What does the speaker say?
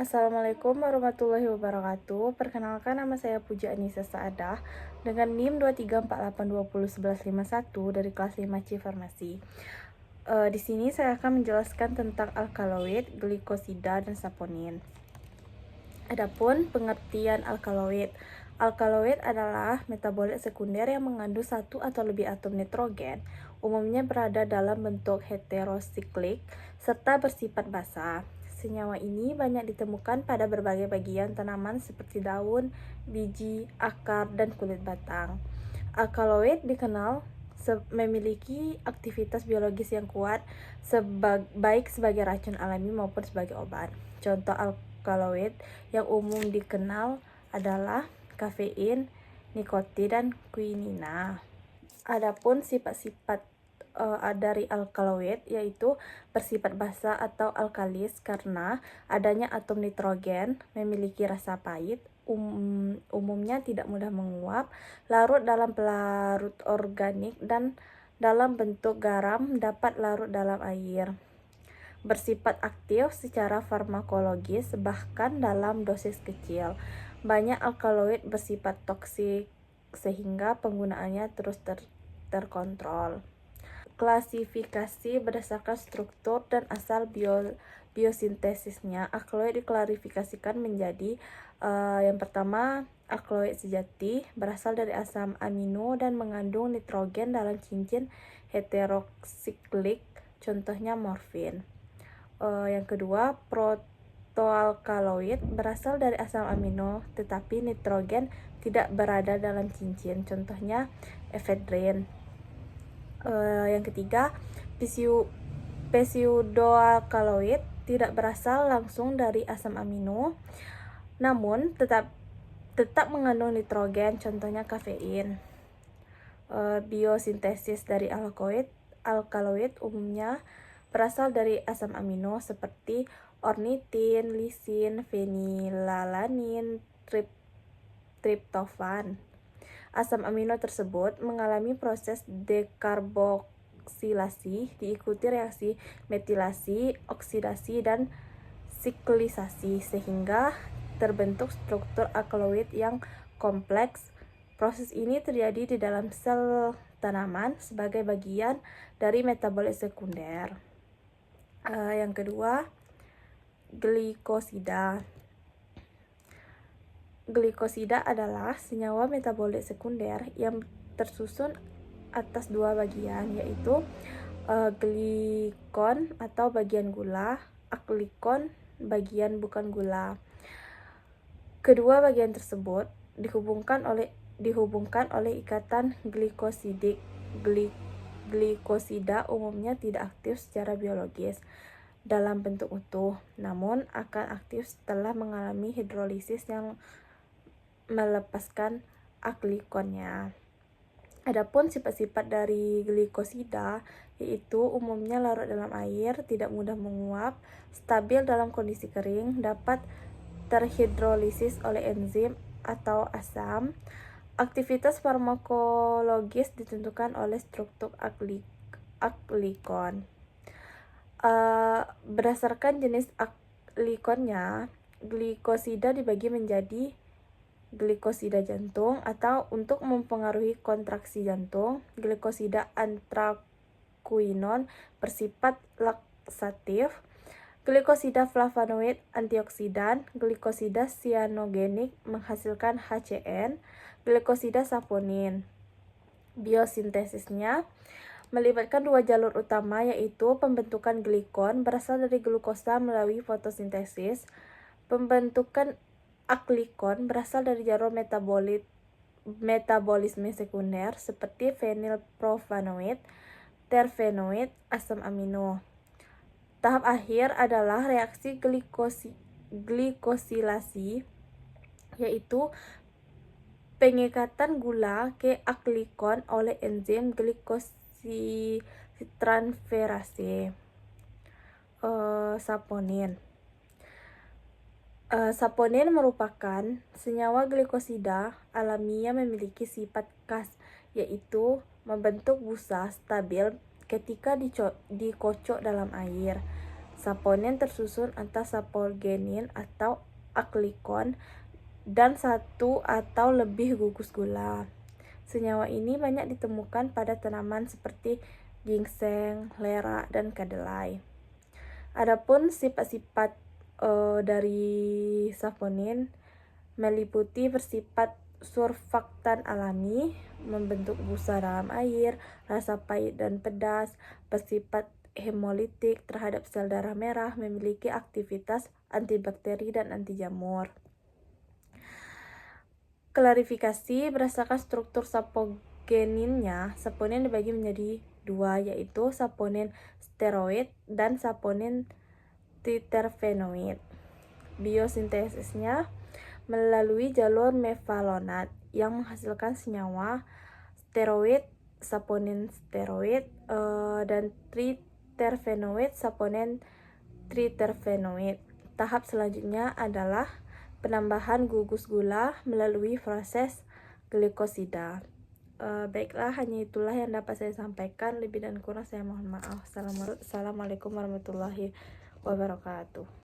Assalamualaikum warahmatullahi wabarakatuh. Perkenalkan, nama saya Puja Anissa Saadah dengan NIM 23482011151 dari kelas 5 C Farmasi. Di sini saya akan menjelaskan tentang alkaloid, glikosida, dan saponin. Adapun pengertian alkaloid. Alkaloid adalah metabolit sekunder yang mengandung satu atau lebih atom nitrogen, umumnya berada dalam bentuk heterosiklik serta bersifat basa. Senyawa ini banyak ditemukan pada berbagai bagian tanaman seperti daun, biji, akar, dan kulit batang. Alkaloid dikenal memiliki aktivitas biologis yang kuat, baik sebagai racun alami maupun sebagai obat. Contoh alkaloid yang umum dikenal adalah kafein, nikotin, dan quinina. Adapun sifat-sifat dari alkaloid yaitu bersifat basa atau alkalis karena adanya atom nitrogen, memiliki rasa pahit, umumnya tidak mudah menguap, larut dalam pelarut organik, dan dalam bentuk garam, dapat larut dalam air. Bersifat aktif secara farmakologis bahkan dalam dosis kecil. Banyak alkaloid bersifat toksik sehingga penggunaannya terus terkontrol. Klasifikasi berdasarkan struktur dan asal biosintesisnya. Alkaloid diklasifikasikan menjadi yang pertama, alkaloid sejati berasal dari asam amino dan mengandung nitrogen dalam cincin heterosiklik, contohnya morfin. Yang kedua, protoalkaloid berasal dari asam amino tetapi nitrogen tidak berada dalam cincin, contohnya efedrin. Yang ketiga, pseudoalkaloid tidak berasal langsung dari asam amino namun tetap mengandung nitrogen, contohnya kafein. Biosintesis dari alkaloid umumnya berasal dari asam amino seperti ornitin, lisin, fenilalanin, triptofan. Asam amino tersebut mengalami proses dekarboksilasi, diikuti reaksi metilasi, oksidasi, dan siklisasi sehingga terbentuk struktur alkaloid yang kompleks. Proses ini terjadi di dalam sel tanaman sebagai bagian dari metabolit sekunder. Yang kedua, glikosida. Glikosida adalah senyawa metabolit sekunder yang tersusun atas dua bagian, yaitu glikon atau bagian gula, aklikon bagian bukan gula. Kedua bagian tersebut dihubungkan oleh ikatan glikosidik. Glikosida umumnya tidak aktif secara biologis dalam bentuk utuh, namun akan aktif setelah mengalami hidrolisis yang melepaskan aklikonnya. Adapun sifat-sifat dari glikosida yaitu umumnya larut dalam air, tidak mudah menguap, stabil dalam kondisi kering, dapat terhidrolisis oleh enzim atau asam. Aktivitas farmakologis ditentukan oleh struktur aklikon. Berdasarkan jenis aklikonnya, glikosida dibagi menjadi glikosida jantung atau untuk mempengaruhi kontraksi jantung, glikosida antrakuinon bersifat laksatif, glikosida flavonoid antioksidan, glikosida sianogenik menghasilkan HCN, glikosida saponin. Biosintesisnya melibatkan dua jalur utama, yaitu pembentukan glikon berasal dari glukosa melalui fotosintesis. Pembentukan aklikon berasal dari jalur metabolisme sekunder seperti fenilprovanoid, terfenoid, asam amino. Tahap akhir adalah reaksi glikosilasi, yaitu pengikatan gula ke aklikon oleh enzim glikositranferase. Saponin. Saponin merupakan senyawa glikosida alami yang memiliki sifat khas, yaitu membentuk busa stabil ketika dikocok dalam air. Saponin tersusun atas sapogenin atau aklikon dan satu atau lebih gugus gula. Senyawa ini banyak ditemukan pada tanaman seperti ginseng, lera, dan kedelai. Adapun sifat-sifat dari saponin meliputi bersifat surfaktan alami, membentuk busa dalam air, rasa pahit dan pedas, bersifat hemolitik terhadap sel darah merah, memiliki aktivitas antibakteri dan anti jamur. Klarifikasi berdasarkan struktur sapogeninnya, saponin dibagi menjadi dua, yaitu saponin steroid dan saponin triterpenoid. Biosintesisnya melalui jalur mevalonat yang menghasilkan senyawa steroid, saponin steroid, dan triterpenoid, saponin triterpenoid. Tahap selanjutnya adalah penambahan gugus gula melalui proses glikosida. Baiklah, hanya itulah yang dapat saya sampaikan. Lebih dan kurang saya mohon maaf. Assalamualaikum warahmatullahi wabarakatuh.